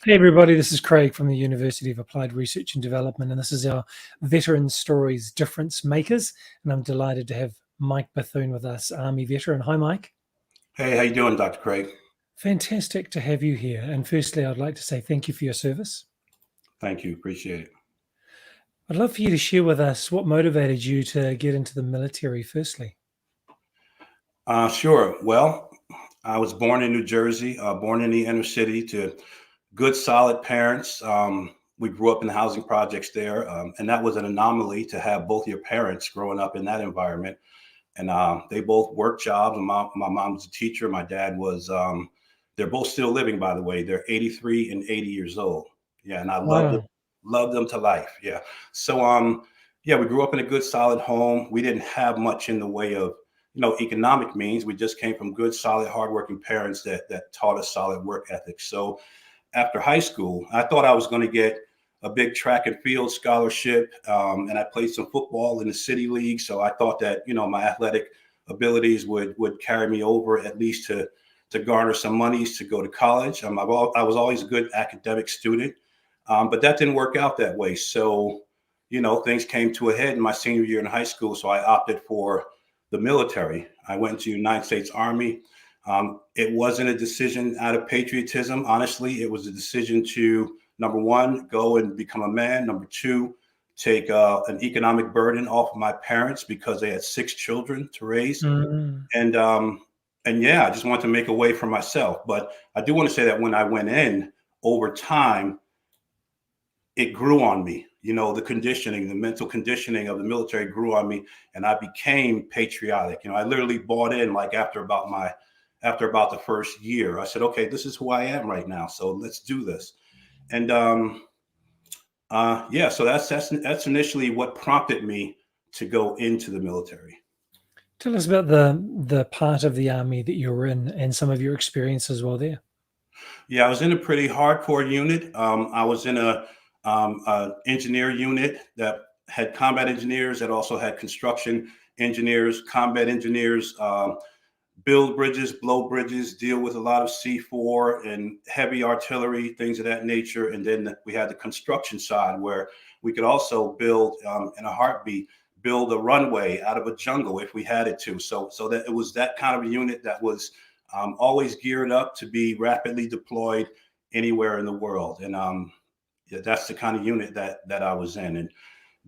Hey everybody, this is Craig from the University of Applied Research and Development, and this is our Veteran Stories Difference Makers. And I'm delighted to have Mike Bethune with us, Army veteran. Hi, Mike. Hey, how you doing, Dr. Craig? Fantastic to have you here. And firstly, I'd like to say thank you for your service. Thank you. Appreciate it. I'd love for you to share with us what motivated you to get into the military, firstly. Sure. Well, I was born in New Jersey, born in the inner city to good, solid parents. We grew up in the housing projects there, and that was an anomaly to have both your parents growing up in that environment. And they both worked jobs. My mom was a teacher. My dad was, they're both still living, by the way. They're 83 and 80 years old. Yeah, and I Wow. loved them to life. Yeah. So, yeah, we grew up in a good, solid home. We didn't have much in the way of, economic means. We just came from good, solid, hardworking parents that taught us solid work ethics. So after high school, I thought I was going to get a big track and field scholarship, and I played some football in the city league. So I thought that my athletic abilities would carry me over at least to garner some monies to go to college. I was always a good academic student, but that didn't work out that way. So things came to a head in my senior year in high school. So I opted for the military. I went to United States Army. It wasn't a decision out of patriotism. Honestly, it was a decision to, number one, go and become a man. Number two, take an economic burden off of my parents because they had 6 children to raise. Mm. And yeah, I just wanted to make a way for myself. But I do want to say that when I went in, over time, it grew on me. The conditioning, the mental conditioning of the military grew on me, and I became patriotic. I literally bought in like after about the first year. I said, okay, this is who I am right now. So let's do this. And yeah, so that's initially what prompted me to go into the military. Tell us about the part of the Army that you were in and some of your experiences while there. Yeah, I was in a pretty hardcore unit. I was in a engineer unit that had combat engineers, that also had construction engineers, combat engineers, build bridges, blow bridges, deal with a lot of C4 and heavy artillery, things of that nature. And then we had the construction side where we could also build in a heartbeat, build a runway out of a jungle if we had it to. So that it was that kind of a unit that was always geared up to be rapidly deployed anywhere in the world. And yeah, that's the kind of unit that I was in. And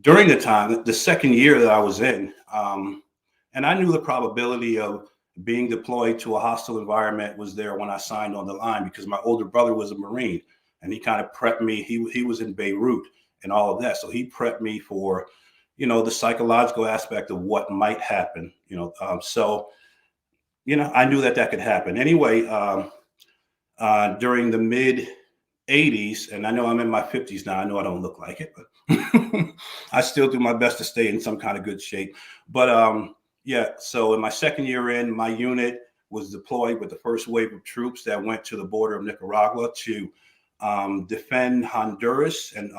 during the time, the second year that I was in, and I knew the probability of being deployed to a hostile environment was there when I signed on the line because my older brother was a Marine and he kind of prepped me. He was in Beirut and all of that. So he prepped me for, the psychological aspect of what might happen, so, I knew that could happen. Anyway, during the mid 80s, and I know I'm in my 50s now. I know I don't look like it, but I still do my best to stay in some kind of good shape. But yeah, so in my second year in, my unit was deployed with the first wave of troops that went to the border of Nicaragua to defend Honduras and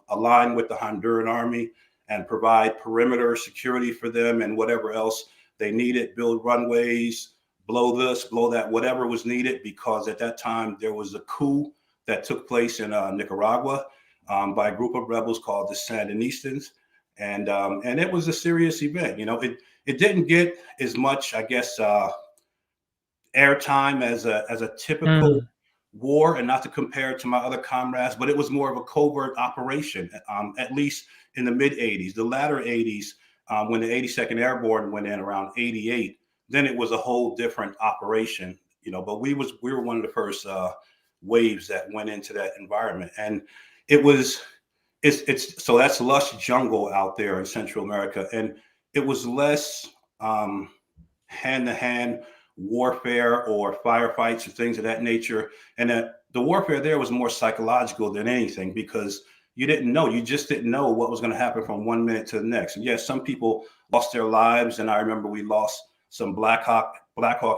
align with the Honduran army and provide perimeter security for them and whatever else they needed, build runways, blow this, blow that, whatever was needed, because at that time there was a coup that took place in Nicaragua by a group of rebels called the Sandinistas. And it was a serious event. It didn't get as much, I guess, airtime as a typical Mm. war, and not to compare it to my other comrades, but it was more of a covert operation, at least in the mid 80s. The latter 80s, when the 82nd Airborne went in around 88, then it was a whole different operation, but we were one of the first waves that went into that environment. And it's so that's lush jungle out there in Central America. And it was less hand-to-hand warfare or firefights and things of that nature. And that the warfare there was more psychological than anything, because you just didn't know what was going to happen from one minute to the next. And yes, some people lost their lives. And I remember we lost some Black Hawk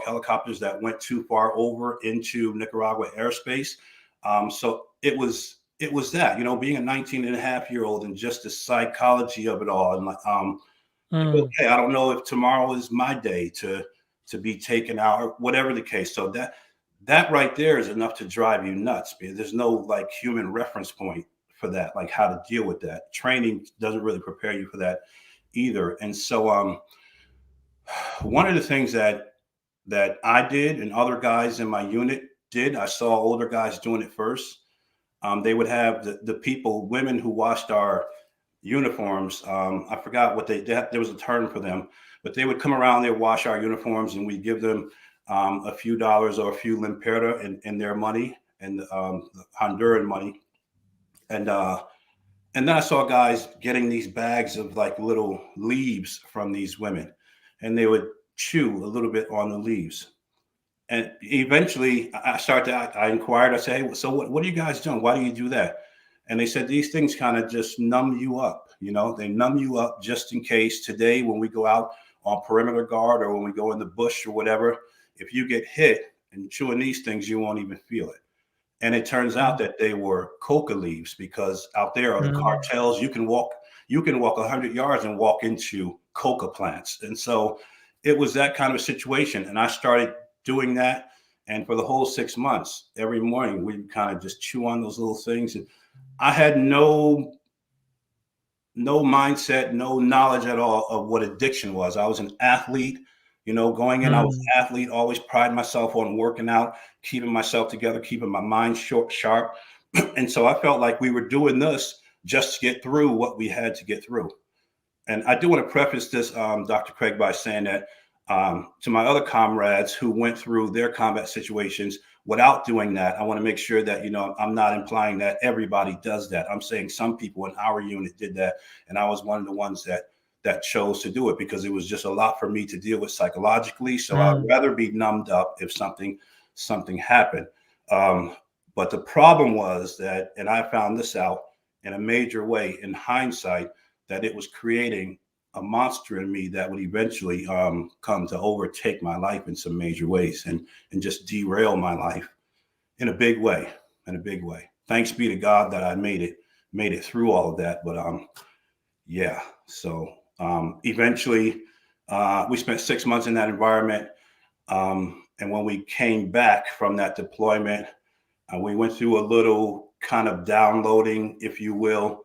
helicopters that went too far over into Nicaragua airspace. So it was that, being a 19 and a half year old and just the psychology of it all. And Mm. okay, I don't know if tomorrow is my day to be taken out or whatever the case. So that right there is enough to drive you nuts, because there's no like human reference point for that, like how to deal with that. Training doesn't really prepare you for that either. And so one of the things that I did and other guys in my unit did, I saw older guys doing it first. They would have the people, women who washed our uniforms. I forgot what there was a term for them, but they would come around, they would wash our uniforms, and we give them a few dollars or a few limperda in their money, and the Honduran money. And then I saw guys getting these bags of like little leaves from these women, and they would chew a little bit on the leaves. And eventually I inquired, I said, hey, so what are you guys doing? Why do you do that? And they said, these things kind of just numb you up. They numb you up just in case today, when we go out on perimeter guard or when we go in the bush or whatever, if you get hit and chewing these things, you won't even feel it. And it turns out that they were coca leaves, because out there are the cartels. You can walk 100 yards and walk into coca plants. And so it was that kind of a situation. And I started doing that. And for the whole 6 months, every morning, we kind of just chew on those little things. And I had no mindset, no knowledge at all of what addiction was. I was an athlete, going in, I was an athlete, always pride myself on working out, keeping myself together, keeping my mind sharp. And so I felt like we were doing this just to get through what we had to get through. And I do want to preface this, Dr. Craig, by saying that to my other comrades who went through their combat situations without doing that, I want to make sure that, I'm not implying that everybody does that. I'm saying some people in our unit did that. And I was one of the ones that chose to do it, because it was just a lot for me to deal with psychologically. So I'd rather be numbed up if something happened. But the problem was that, and I found this out in a major way in hindsight, that it was creating a monster in me that would eventually come to overtake my life in some major ways, and just derail my life in a big way. Thanks be to God that I made it through all of that. But yeah. So eventually we spent 6 months in that environment. And when we came back from that deployment, we went through a little kind of downloading, if you will.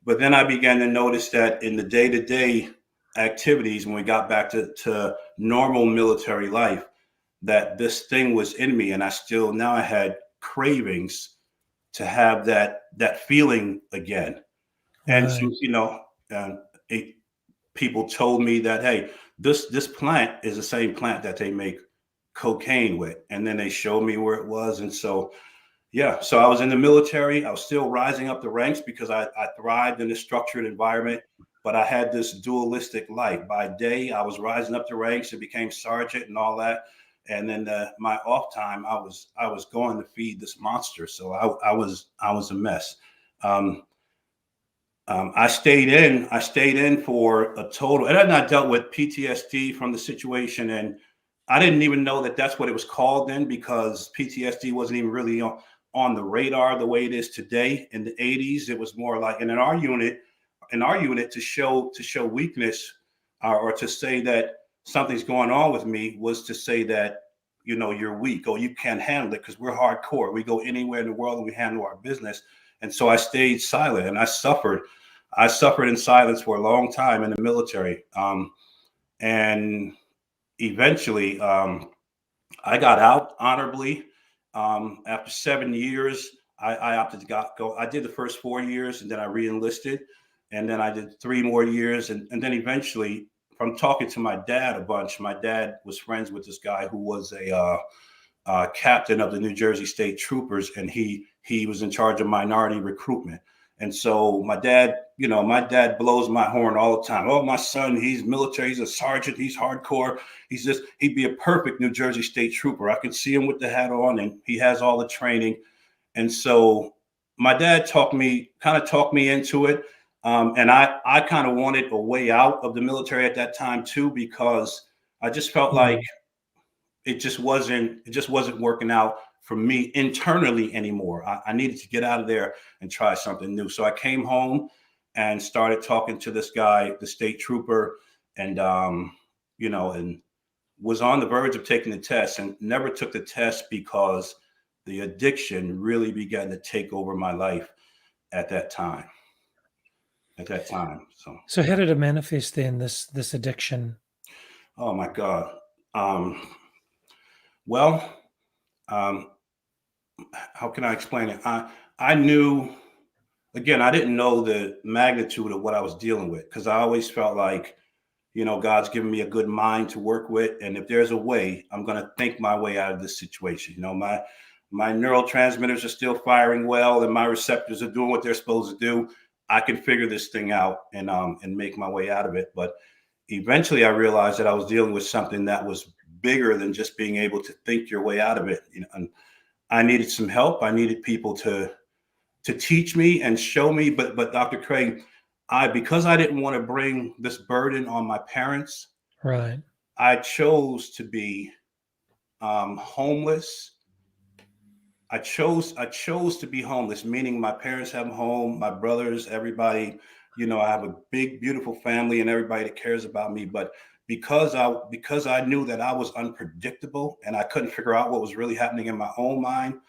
But then I began to notice that in the day-to-day activities, when we got back to normal military life, that this thing was in me. And now I had cravings to have that feeling again. And so, people told me that, hey, this plant is the same plant that they make cocaine with. And then they showed me where it was. And so, yeah, so I was in the military. I was still rising up the ranks because I thrived in a structured environment, but I had this dualistic life. By day, I was rising up the ranks and became sergeant and all that. And then my off time, I was going to feed this monster. So I was a mess. I stayed in for a total, and then I dealt with PTSD from the situation. And I didn't even know that that's what it was called then, because PTSD wasn't even really on the radar the way it is today. In the 80s, it was more like, and in our unit to show weakness, or to say that something's going on with me, was to say that, you're weak, or you can't handle it, because we're hardcore. We go anywhere in the world and we handle our business. And so I stayed silent, and I suffered in silence for a long time in the military. And eventually I got out honorably. After 7 years, I opted to go. I did the first 4 years, and then I re-enlisted, and then I did 3 more years. And then eventually, from talking to my dad a bunch, my dad was friends with this guy who was a captain of the New Jersey State Troopers, and he was in charge of minority recruitment. And so my dad blows my horn all the time. Oh, my son, he's military, he's a sergeant, he's hardcore. He'd be a perfect New Jersey State Trooper. I could see him with the hat on, and he has all the training. And so my dad talked me into it. And I kind of wanted a way out of the military at that time too, because I just felt like it just wasn't working out for me internally anymore. I needed to get out of there and try something new. So I came home and started talking to this guy, the state trooper, and and was on the verge of taking the test and never took the test because the addiction really began to take over my life at that time. So how did it manifest then, this addiction? Oh my God. Um, well, um, how can I explain it? I knew, again, I didn't know the magnitude of what I was dealing with because I always felt like, God's given me a good mind to work with, and if there's a way, I'm going to think my way out of this situation. My neurotransmitters are still firing well, and my receptors are doing what they're supposed to do. I can figure this thing out and make my way out of it. But eventually, I realized that I was dealing with something that was bigger than just being able to think your way out of it. And I needed some help. I needed people to teach me and show me. But Dr. Craig, because I didn't want to bring this burden on my parents, Right. I chose to be homeless. I chose to be homeless, meaning my parents have a home, my brothers, everybody. I have a big, beautiful family and everybody that cares about me. But because I knew that I was unpredictable and I couldn't figure out what was really happening in my own mind,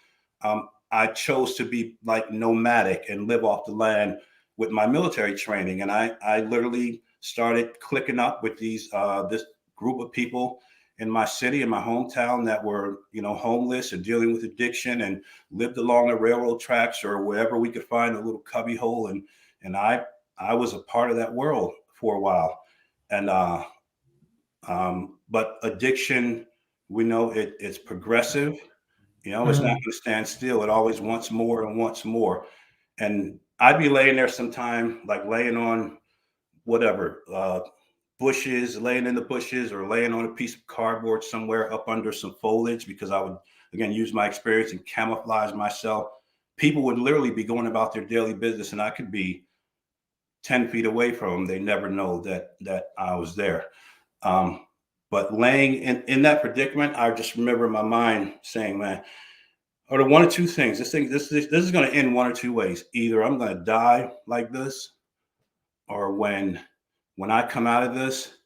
I chose to be like nomadic and live off the land with my military training. And I literally started clicking up with this group of people in my city, in my hometown, that were, homeless and dealing with addiction and lived along the railroad tracks or wherever we could find a little cubby hole. And I was a part of that world for a while. And but addiction, we know it's progressive. It's not going Mm. to stand still. It always wants more and wants more. And I'd be laying there sometime, like laying on whatever, bushes, laying in the bushes or laying on a piece of cardboard somewhere up under some foliage, because I would, again, use my experience and camouflage myself. People would literally be going about their daily business and I could be 10 feet away from them. They never know that I was there. Um, but laying in that predicament, I just remember my mind saying, man, or the one or two things. This is going to end one or two ways. Either I'm going to die like this, or when I come out of this,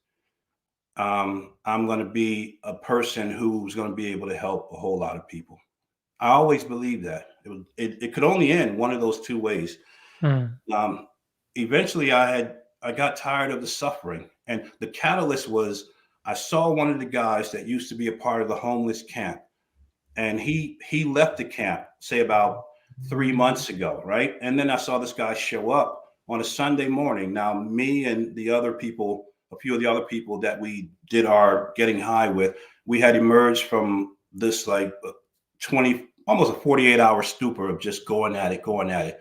I'm going to be a person who's going to be able to help a whole lot of people. I always believed that it could only end one of those two ways. Mm. Um, Eventually, I got tired of the suffering, and the catalyst was I saw one of the guys that used to be a part of the homeless camp, and he left the camp, say about 3 months ago, right? And then I saw this guy show up on a Sunday morning. Now, me and the other people, a few of the other people that we did our getting high with, we had emerged from this like 20, almost a 48-hour stupor of just going at it.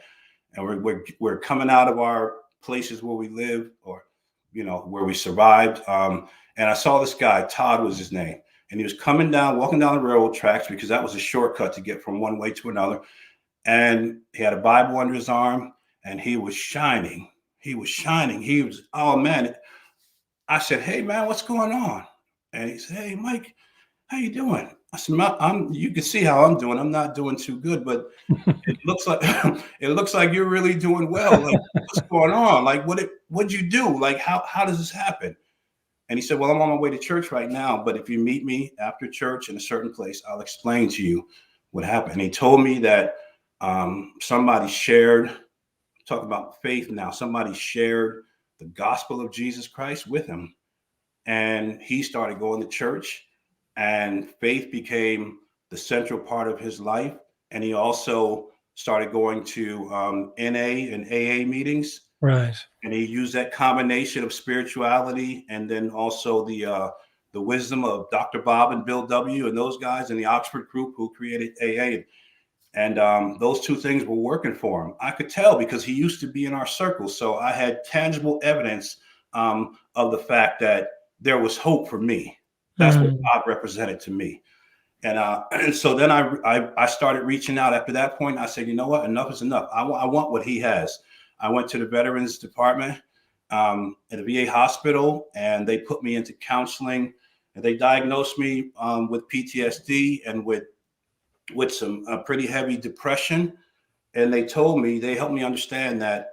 And we're coming out of our places where we live, or where we survived. And I saw this guy, Todd was his name, and he was walking down the railroad tracks, because that was a shortcut to get from one way to another. And he had a Bible under his arm, and he was shining. Oh man. I said, hey man, what's going on? And he said, hey Mike, how you doing? I said, you can see how I'm doing. I'm not doing too good, but it looks like it looks like you're really doing well. Like, what's going on? Like, what'd you do? Like, how does this happen? And he said, well, I'm on my way to church right now, but if you meet me after church in a certain place, I'll explain to you what happened. And he told me that somebody shared, talk about faith now, somebody shared the gospel of Jesus Christ with him. And he started going to church, and faith became the central part of his life. And he also started going to NA and AA meetings. Right. And he used that combination of spirituality and then also the wisdom of Dr. Bob and Bill W. and those guys in the Oxford group who created AA. And those two things were working for him. I could tell because he used to be in our circle. So I had tangible evidence of the fact that there was hope for me. That's what Mm. God represented to me. And so then I started reaching out. After that point, I said, you know what? Enough is enough. I want what he has. I went to the Veterans Department at a VA hospital, and they put me into counseling. And they diagnosed me with PTSD and with some pretty heavy depression. And they helped me understand that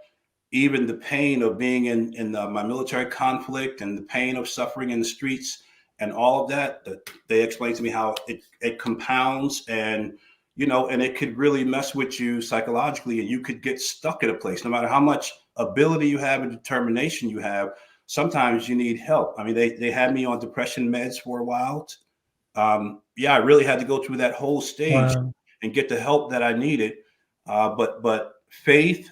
even the pain of being in my military conflict and the pain of suffering in the streets and all of that, they explained to me how it compounds, and and it could really mess with you psychologically, and you could get stuck in a place no matter how much ability you have and determination you have. Sometimes you need help. I mean, they had me on depression meds for a while. Yeah, I really had to go through that whole stage Wow. and get the help that I needed. But faith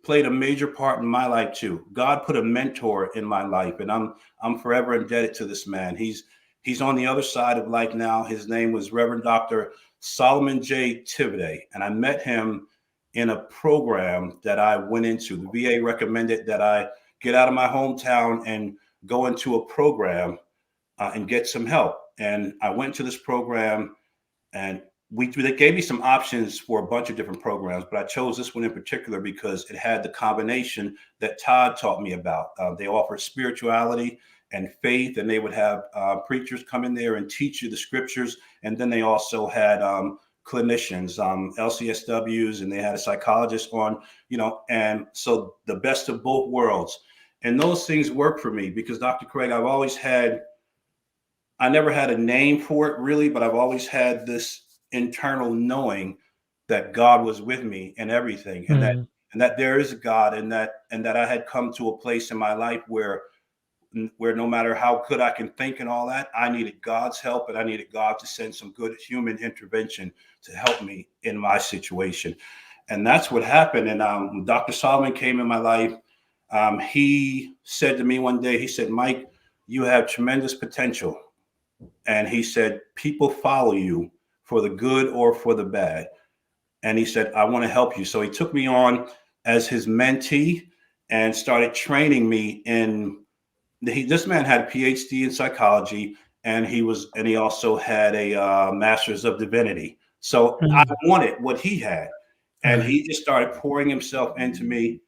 played a major part in my life too. God put a mentor in my life, and I'm forever indebted to this man. He's on the other side of life now. His name was Reverend Dr. Solomon J. Tividay, and I met him in a program that I went into. The VA recommended that I get out of my hometown and go into a program and get some help. And I went to this program, and they gave me some options for a bunch of different programs, but I chose this one in particular because it had the combination that Todd taught me about. They offered spirituality and faith, and they would have preachers come in there and teach you the scriptures. And then they also had clinicians, LCSWs, and they had a psychologist on, and so the best of both worlds. And those things work for me because, Dr. Craig, I never had a name for it really, but I've always had this internal knowing that God was with me in everything, and that there is a God, and that I had come to a place in my life where no matter how good I can think and all that, I needed God's help, and I needed God to send some good human intervention to help me in my situation. And that's what happened. And when Dr. Solomon came in my life, he said to me one day, he said, "Mike, you have tremendous potential." And he said, "People follow you for the good or for the bad." And he said, "I want to help you." So he took me on as his mentee and started training me in this man had a PhD in psychology, and he also had a master's of divinity. So I wanted what he had, and he just started pouring himself into me.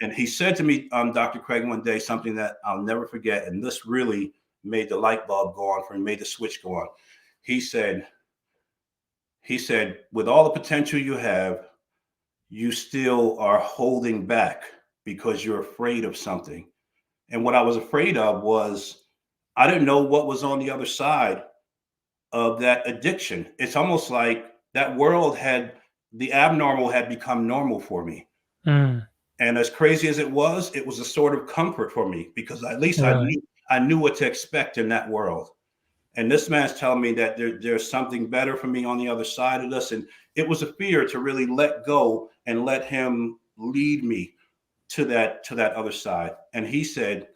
And he said to me, Dr. Craig, one day, something that I'll never forget, and this really made the light bulb go on for me, made the switch go on. He said, "With all the potential you have, you still are holding back because you're afraid of something." And what I was afraid of was I didn't know what was on the other side of that addiction. It's almost like that the abnormal had become normal for me. And as crazy as it was a sort of comfort for me because at least I knew what to expect in that world. And this man's telling me that there's something better for me on the other side of this. And it was a fear to really let go and let him lead me to that other side. And he said,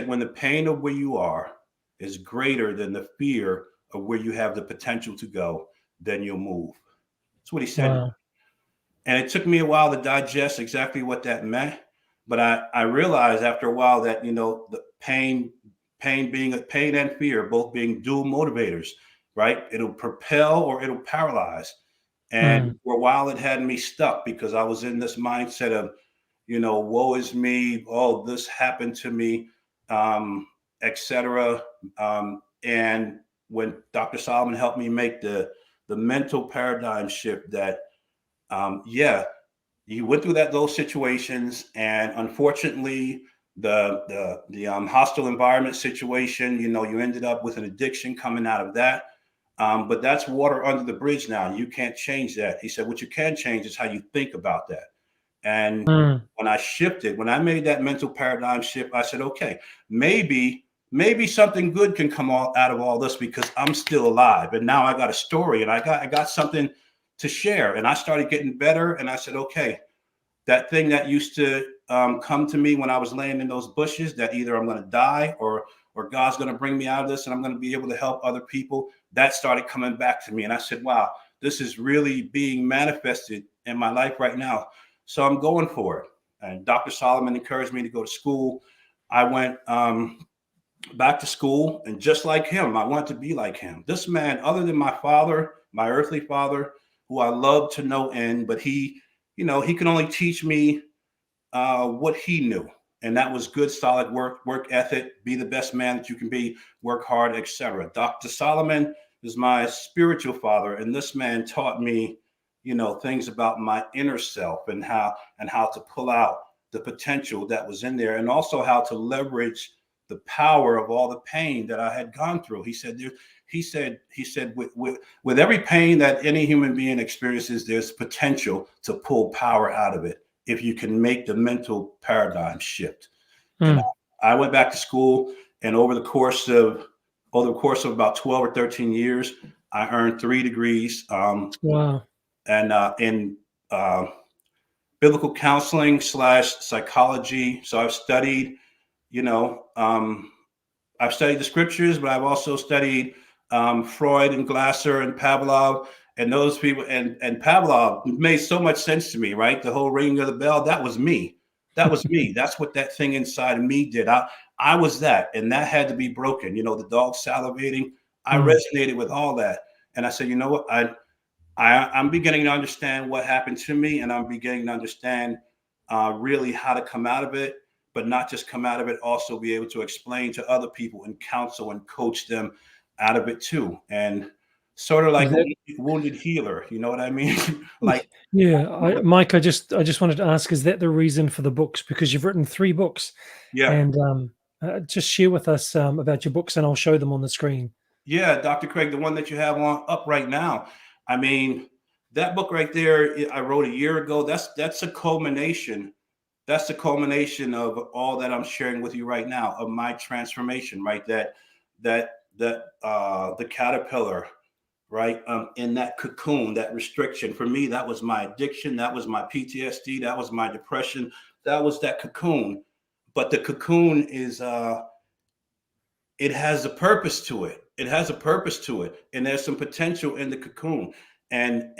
when the pain of where you are is greater than the fear of where you have the potential to go, then you'll move. That's what he said. Wow. And it took me a while to digest exactly what that meant. But I realized after a while that, the pain and fear, both being dual motivators, right? It'll propel or it'll paralyze. And for a while it had me stuck because I was in this mindset of, woe is me. Oh, this happened to me, etc. And when Dr. Solomon helped me make the mental paradigm shift that, you went through those situations, and unfortunately, the hostile environment situation, you ended up with an addiction coming out of that. But that's water under the bridge now. You can't change that. He said, what you can change is how you think about that. And when I made that mental paradigm shift, I said, okay, maybe something good can come out of all this because I'm still alive. And now I got a story and I got something to share. And I started getting better. And I said, okay, that thing that used to come to me when I was laying in those bushes, that either I'm going to die or God's going to bring me out of this and I'm going to be able to help other people, that started coming back to me. And I said, wow, this is really being manifested in my life right now. So I'm going for it. And Dr. Solomon encouraged me to go to school. I went back to school, and just like him, I wanted to be like him. This man, other than my father, my earthly father, who I love to no end, but he can only teach me what he knew. And that was good, solid work ethic, be the best man that you can be, work hard, etc. Dr. Solomon is my spiritual father. And this man taught me, things about my inner self and how to pull out the potential that was in there, and also how to leverage the power of all the pain that I had gone through. He said, with every pain that any human being experiences, there's potential to pull power out of it if you can make the mental paradigm shift. And I went back to school, and over the course of about 12 or 13 years, I earned 3 degrees. Wow. And in biblical counseling / psychology. So I've studied, I've studied the scriptures, but I've also studied Freud and Glasser and Pavlov and those people. And Pavlov made so much sense to me, right? The whole ringing of the bell, that was me. That was me. That's what that thing inside of me did. I was that, and that had to be broken. The dog salivating. I resonated with all that. And I said, you know what? I'm beginning to understand what happened to me, and I'm beginning to understand really how to come out of it, but not just come out of it, also be able to explain to other people and counsel and coach them out of it too. And sort of like a wounded healer, you know what I mean? Like, yeah, Mike, I just wanted to ask, is that the reason for the books? Because you've written 3 books, yeah. and just share with us about your books, and I'll show them on the screen. Yeah, Dr. Craig, the one that you have up right now. I mean, that book right there, I wrote a year ago. That's a culmination. That's the culmination of all that I'm sharing with you right now, of my transformation, right? The caterpillar, right? In that cocoon, that restriction. For me, that was my addiction. That was my PTSD. That was my depression. That was that cocoon. But the cocoon is, it has a purpose to it. It has a purpose to it, and there's some potential in the cocoon. And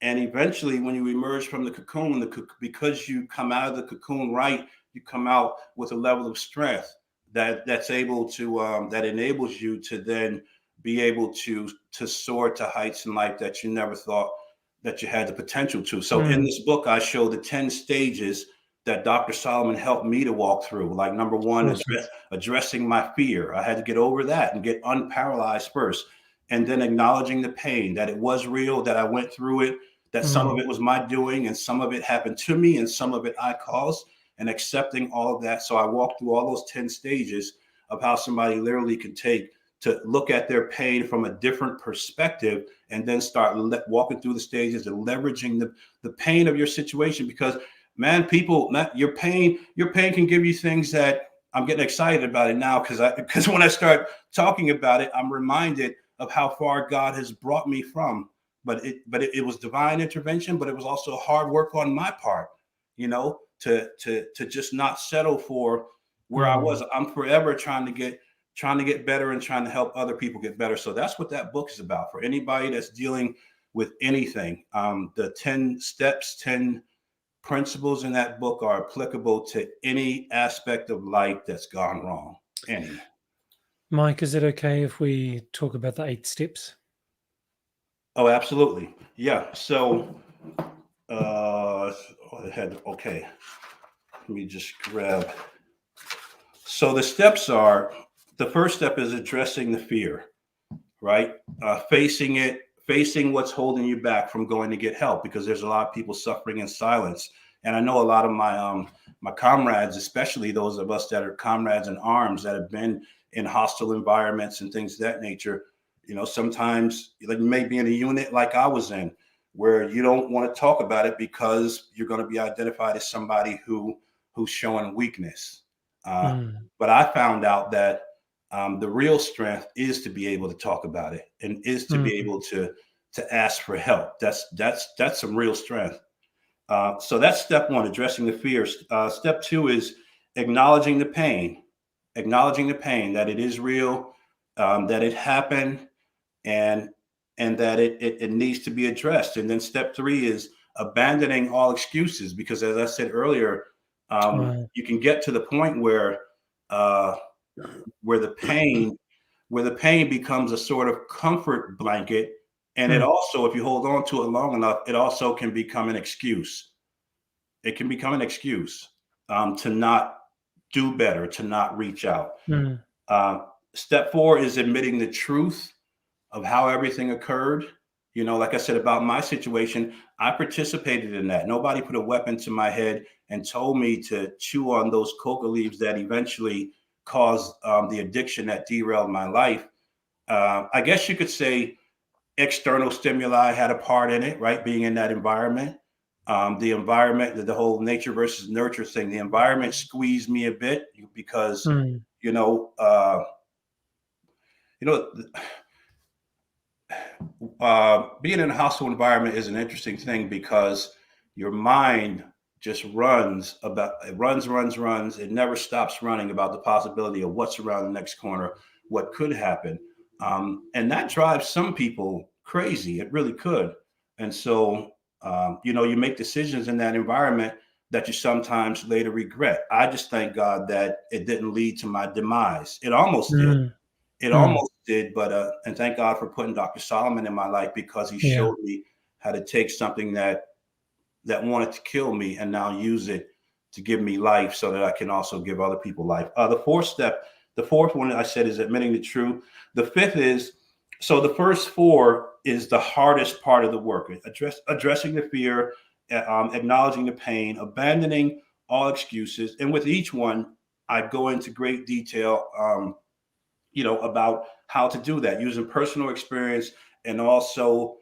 eventually, when you emerge from the cocoon, because you come out of the cocoon right, you come out with a level of strength that's able to that enables you to then be able to soar to heights in life that you never thought that you had the potential to. So in this book, I show the 10 stages that Dr. Solomon helped me to walk through. Like number 1, addressing my fear. I had to get over that and get unparalyzed first. And then acknowledging the pain, that it was real, that I went through it, that some of it was my doing and some of it happened to me and some of it I caused, and accepting all of that. So I walked through all those 10 stages of how somebody literally can take to look at their pain from a different perspective and then start walking through the stages and leveraging the pain of your situation. Because man, your pain can give you things that I'm getting excited about it now, because when I start talking about it, I'm reminded of how far God has brought me from. But it was divine intervention, but it was also hard work on my part, to just not settle for where I was. I'm forever trying to get better and trying to help other people get better. So that's what that book is about for anybody that's dealing with anything. The 10 steps, 10 principles in that book are applicable to any aspect of life that's gone wrong. Any. Mike, is it okay if we talk about the 8 steps? Oh, absolutely. Yeah. So, okay. Let me just grab. So the steps are, the first step is addressing the fear, right? Facing it, facing what's holding you back from going to get help, because there's a lot of people suffering in silence. And I know a lot of my comrades, especially those of us that are comrades in arms that have been in hostile environments and things of that nature. Sometimes you may be in a unit like I was in, where you don't want to talk about it because you're going to be identified as somebody who's showing weakness. But I found out that the real strength is to be able to talk about it and is to be able to ask for help. That's some real strength. So that's step 1, addressing the fears. Step 2 is acknowledging the pain, that it is real, that it happened, and that it needs to be addressed. And then step 3 is abandoning all excuses, because as I said earlier, you can get to the point where the pain becomes a sort of comfort blanket. And it also, if you hold on to it long enough, it also can become an excuse. It can become an excuse to not do better, to not reach out. Step 4 is admitting the truth of how everything occurred. Like I said about my situation, I participated in that. Nobody put a weapon to my head and told me to chew on those coca leaves that eventually caused the addiction that derailed my life. I guess you could say external stimuli had a part in it, right? Being in that environment, the environment, the whole nature versus nurture thing. The environment squeezed me a bit because, Mm. you know, uh, you know, being in a hostile environment is an interesting thing because your mind just runs. It never stops running about the possibility of what's around the next corner, what could happen. And that drives some people crazy. It really could. And so, you make decisions in that environment that you sometimes later regret. I just thank God that it didn't lead to my demise. It almost did. Mm. It Mm. almost did, but and thank God for putting Dr. Solomon in my life because he Yeah. showed me how to take something that wanted to kill me and now use it to give me life so that I can also give other people life. The fourth one I said is admitting the truth. The fifth is, so the first four is the hardest part of the work. Addressing the fear, acknowledging the pain, abandoning all excuses. And with each one, I go into great detail, about how to do that using personal experience. And also,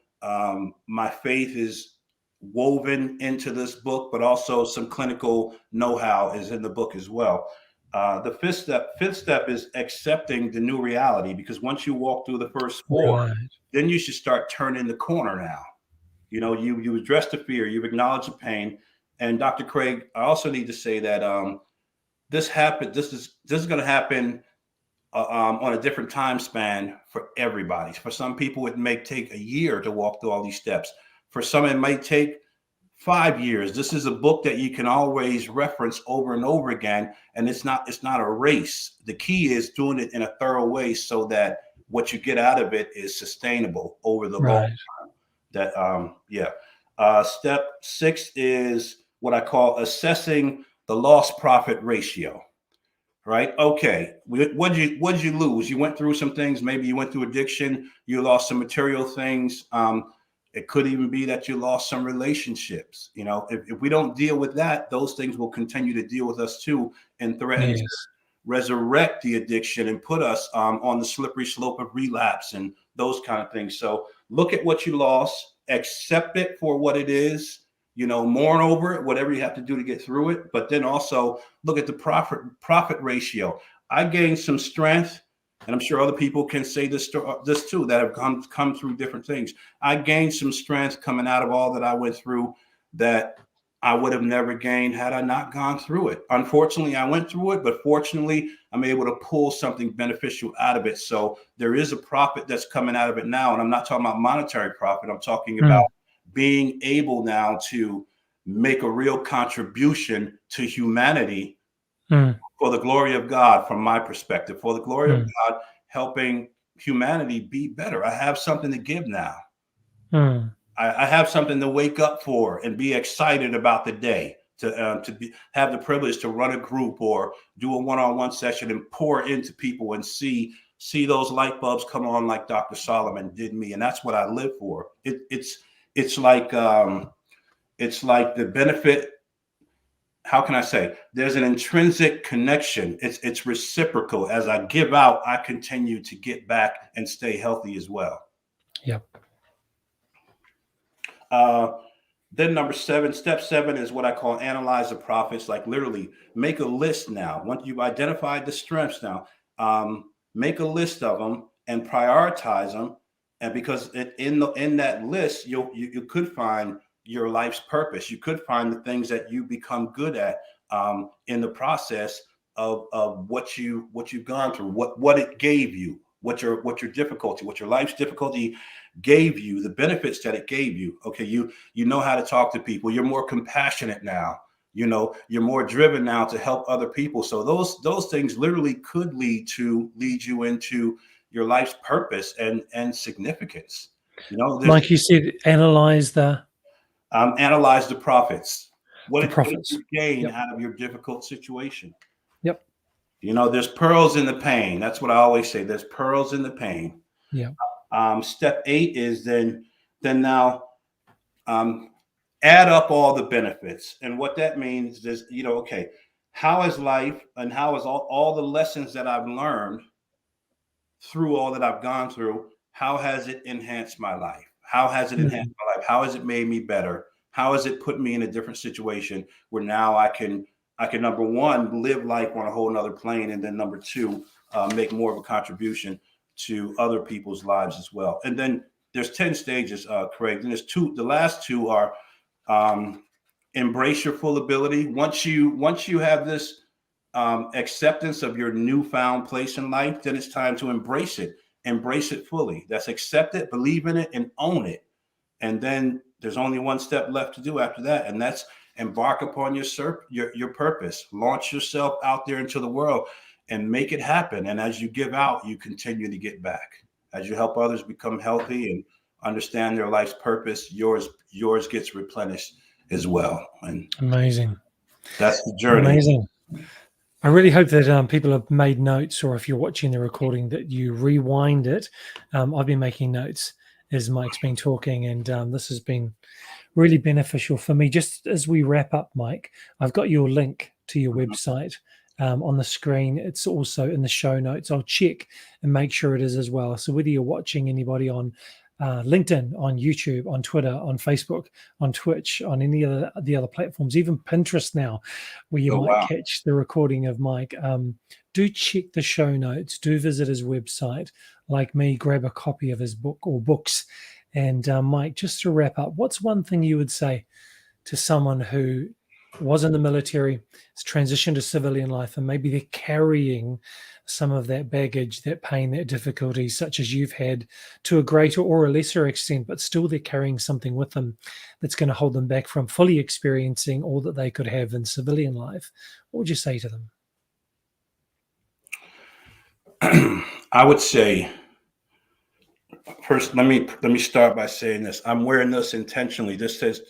my faith is woven into this book, but also some clinical know-how is in the book as well. The fifth step is accepting the new reality, because once you walk through the first four, Right. then you should start turning the corner now. You address the fear, you've acknowledged the pain. And Dr. Craig, I also need to say that this is going to happen on a different time span for everybody. For some people, it may take a year to walk through all these steps. For some, it might take 5 years. This is a book that you can always reference over and over again, and it's not a race. The key is doing it in a thorough way so that what you get out of it is sustainable over the long Right. time. Step 6 is what I call assessing the lost profit ratio. Right? Okay. What did you lose? You went through some things. Maybe you went through addiction. You lost some material things. It could even be that you lost some relationships. If we don't deal with that, those things will continue to deal with us too, and threaten to Yes. resurrect the addiction and put us on the slippery slope of relapse and those kind of things. So look at what you lost, accept it for what it is, mourn over it, whatever you have to do to get through it. But then also look at the profit ratio. I gained some strength, and I'm sure other people can say this too, that have come through different things. I gained some strength coming out of all that I went through that I would have never gained had I not gone through it. Unfortunately, I went through it, but fortunately, I'm able to pull something beneficial out of it. So there is a profit that's coming out of it now. And I'm not talking about monetary profit. I'm talking about Mm. being able now to make a real contribution to humanity Mm. for the glory of God, from my perspective, for the glory of Mm. God, helping humanity be better. I have something to give now. Mm. I have something to wake up for and be excited about the day. Have the privilege to run a group or do a one-on-one session and pour into people and see those light bulbs come on like Dr. Solomon did me, and that's what I live for. It's like the benefit. How can I say? There's an intrinsic connection. It's reciprocal. As I give out, I continue to get back and stay healthy as well. Yep. Then step 7 is what I call analyze the profits. Like literally make a list now. Once you've identified the strengths now, make a list of them and prioritize them. And because in that list, you could find your life's purpose. You could find the things that you become good at in the process of what you've gone through, what it gave you, what your difficulty, what your life's difficulty gave you, the benefits that it gave you. Okay, you know how to talk to people. You're more compassionate now. You're more driven now to help other people. So those things literally could lead you into your life's purpose and significance. Like you said, analyze Analyze the profits. the What did profits. you gain Yep. out of your difficult situation? Yep. There's pearls in the pain. That's what I always say. There's pearls in the pain. Yep. Step 8 is then now add up all the benefits. And what that means is, okay, how is life and how is all the lessons that I've learned through all that I've gone through, how has it enhanced my life? How has it enhanced my life? How has it made me better? How has it put me in a different situation where now I can number one, live life on a whole nother plane, and then number two, make more of a contribution to other people's lives as well. And then there's 10 stages, Craig. And there's two. The last two are embrace your full ability. Once you have this acceptance of your newfound place in life, then it's time to embrace it fully. That's accept it, believe in it, and own it. And then there's only one step left to do after that, and that's embark upon your purpose. Launch yourself out there into the world and make it happen. And as you give out, you continue to get back. As you help others become healthy and understand their life's purpose, yours gets replenished as well. And amazing. That's the journey. Amazing. I really hope that people have made notes, or if you're watching the recording, that you rewind it. I've been making notes as Mike's been talking, and this has been really beneficial for me. Just as we wrap up, Mike, I've got your link to your website on the screen. It's also in the show notes. I'll check and make sure it is as well. So whether you're watching anybody on LinkedIn, on YouTube, on Twitter, on Facebook, on Twitch, on any of the other platforms, even Pinterest now, where you might catch the recording of Mike, do check the show notes. Do visit his website. Like me, grab a copy of his book or books. And Mike, just to wrap up, what's one thing you would say to someone who was in the military, has transitioned to civilian life, and maybe they're carrying some of that baggage, that pain, that difficulty, such as you've had, to a greater or a lesser extent, but still they're carrying something with them that's going to hold them back from fully experiencing all that they could have in civilian life? What would you say to them? I would say, first, let me start by saying this. I'm wearing this intentionally. This says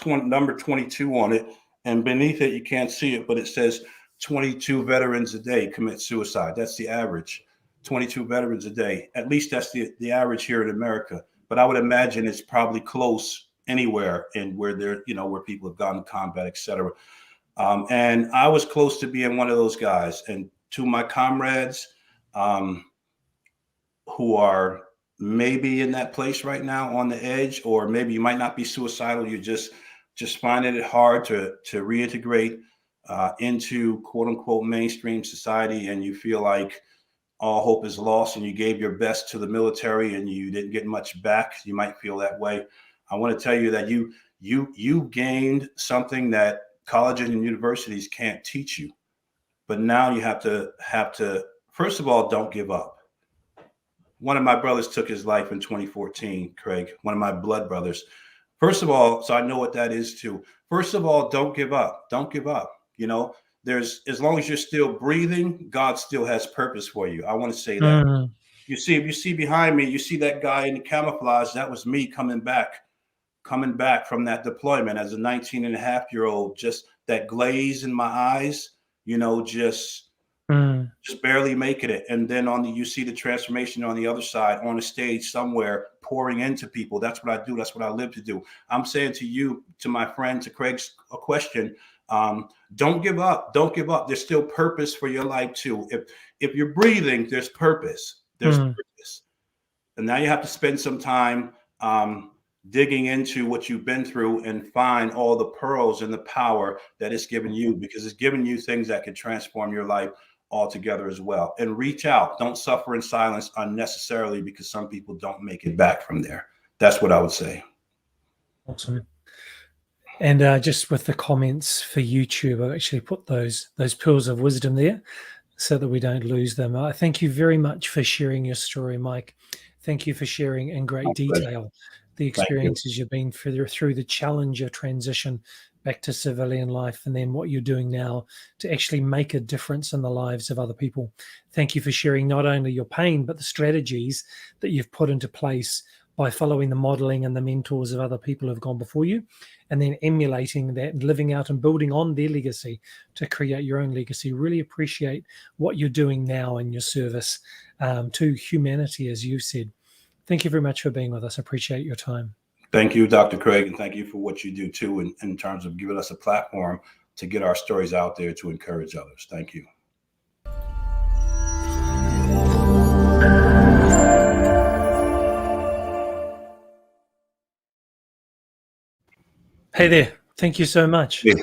number 22 on it, and beneath it, you can't see it, but it says 22 veterans a day commit suicide. That's the average. 22 veterans a day. At least that's the average here in America. But I would imagine it's probably close anywhere in where where people have gone to combat, et cetera. And I was close to being one of those guys. And to my comrades who are maybe in that place right now on the edge, or maybe you might not be suicidal, you're just finding it hard to reintegrate into quote unquote mainstream society, and you feel like all hope is lost and you gave your best to the military and you didn't get much back. You might feel that way. I want to tell you that you gained something that colleges and universities can't teach you. But now you have to first of all, don't give up. One of my brothers took his life in 2014, Craig, one of my blood brothers. First of all, so I know what that is too. First of all, don't give up. Don't give up. There's, as long as you're still breathing, God still has purpose for you. I want to say that. If you see behind me, you see that guy in the camouflage. That was me coming back from that deployment as a 19-and-a-half-year-old, just that glaze in my eyes, just barely making it. And then you see the transformation on the other side, on a stage somewhere, pouring into people. That's what I do. That's what I live to do. I'm saying to you, to my friend, to Craig's question, don't give up. Don't give up. There's still purpose for your life too. If you're breathing, there's purpose. There's purpose. And now you have to spend some time digging into what you've been through and find all the pearls and the power that it's given you, because it's given you things that can transform your life altogether as well. And reach out. Don't suffer in silence unnecessarily, because some people don't make it back from there. That's what I would say. Awesome. And just with the comments for YouTube, I actually put those pearls of wisdom there so that we don't lose them. Thank you very much for sharing your story, Mike. Thank you for sharing in great detail the experiences you've been through the challenge of transition back to civilian life, and then what you're doing now to actually make a difference in the lives of other people. Thank you for sharing not only your pain, but the strategies that you've put into place by following the modeling and the mentors of other people who have gone before you, and then emulating that and living out and building on their legacy to create your own legacy. Really appreciate what you're doing now in your service to humanity, as you said. Thank you very much for being with us. I appreciate your time. Thank you, Dr. Craig, and thank you for what you do too in terms of giving us a platform to get our stories out there to encourage others. Thank you. Hey there. Thank you so much. Yeah.